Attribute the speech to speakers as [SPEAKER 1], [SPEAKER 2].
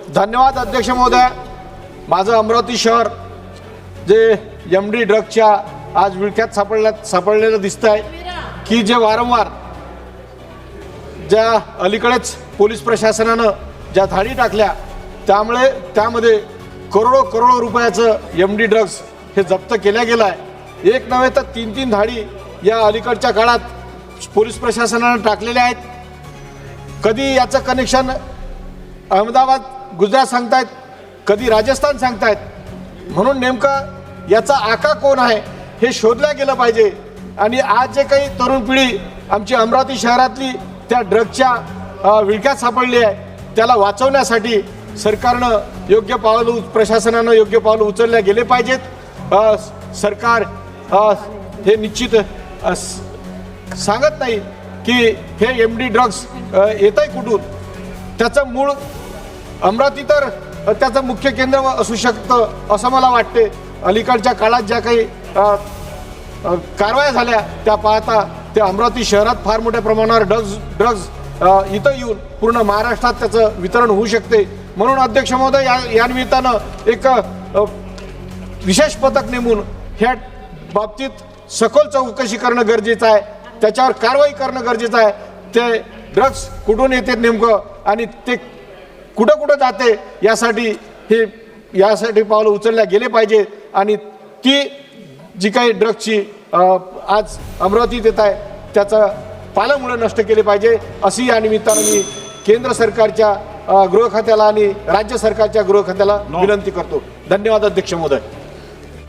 [SPEAKER 1] धन्यवाद अध्यक्ष महोदय। माझं अमरावती शहर जे एमडी ड्रगच्या आज विळख्यात सापडलेलं दिसत आहे की जे वारंवार ज्या अलीकडेच पोलीस प्रशासनानं ज्या धाडी टाकल्या त्यामध्ये करोडो रुपयाचं एमडी ड्रग्स हे जप्त केल्या गेलं आहे। एक नव्हे तर 3 धाडी या अलीकडच्या काळात पोलीस प्रशासनानं टाकलेल्या आहेत। कधी याचं कनेक्शन अहमदाबाद गुजरात सांगतायत, कधी राजस्थान सांगतायत, म्हणून नेमकं याचा आका कोण आहे हे शोधलं गेलं पाहिजे। आणि आज जे काही तरुण पिढी आमची अमरावती शहरातली त्या ड्रगच्या विळख्यात सापडली आहे त्याला वाचवण्यासाठी सरकारनं योग्य पावलं, प्रशासनानं योग्य पावलं उचलले गेले पाहिजेत। सरकार हे निश्चित सांगत नाही की हे एमडी ड्रग्स येत आहे कुठून, त्याचं मूळ अमरावती तर त्याचं मुख्य केंद्र असू शकतं असं मला वाटते। अलीकडच्या काळात ज्या काही कारवाया झाल्या त्या पाहता ते अमरावती शहरात फार मोठ्या प्रमाणावर ड्रग्ज इथं येऊन पूर्ण महाराष्ट्रात त्याचं वितरण होऊ शकते। म्हणून अध्यक्ष महोदय या निमित्तानं एक विशेष पथक नेमून ह्या बाबतीत सखोल चौकशी करणं गरजेचं आहे, त्याच्यावर कारवाई करणं गरजेचं आहे। ते ड्रग्स कुठून येते नेमकं आणि ते कुठं जाते यासाठी पावलं उचलल्या गेले पाहिजे। आणि ती जी काही ड्रग्सची आज अमरावतीत येत आहे त्याचं पालमुळे नष्ट केले पाहिजे अशी या निमित्तानं मी केंद्र सरकारच्या गृह खात्याला आणि राज्य सरकारच्या गृह खात्याला विनंती करतो। धन्यवाद अध्यक्ष महोदय।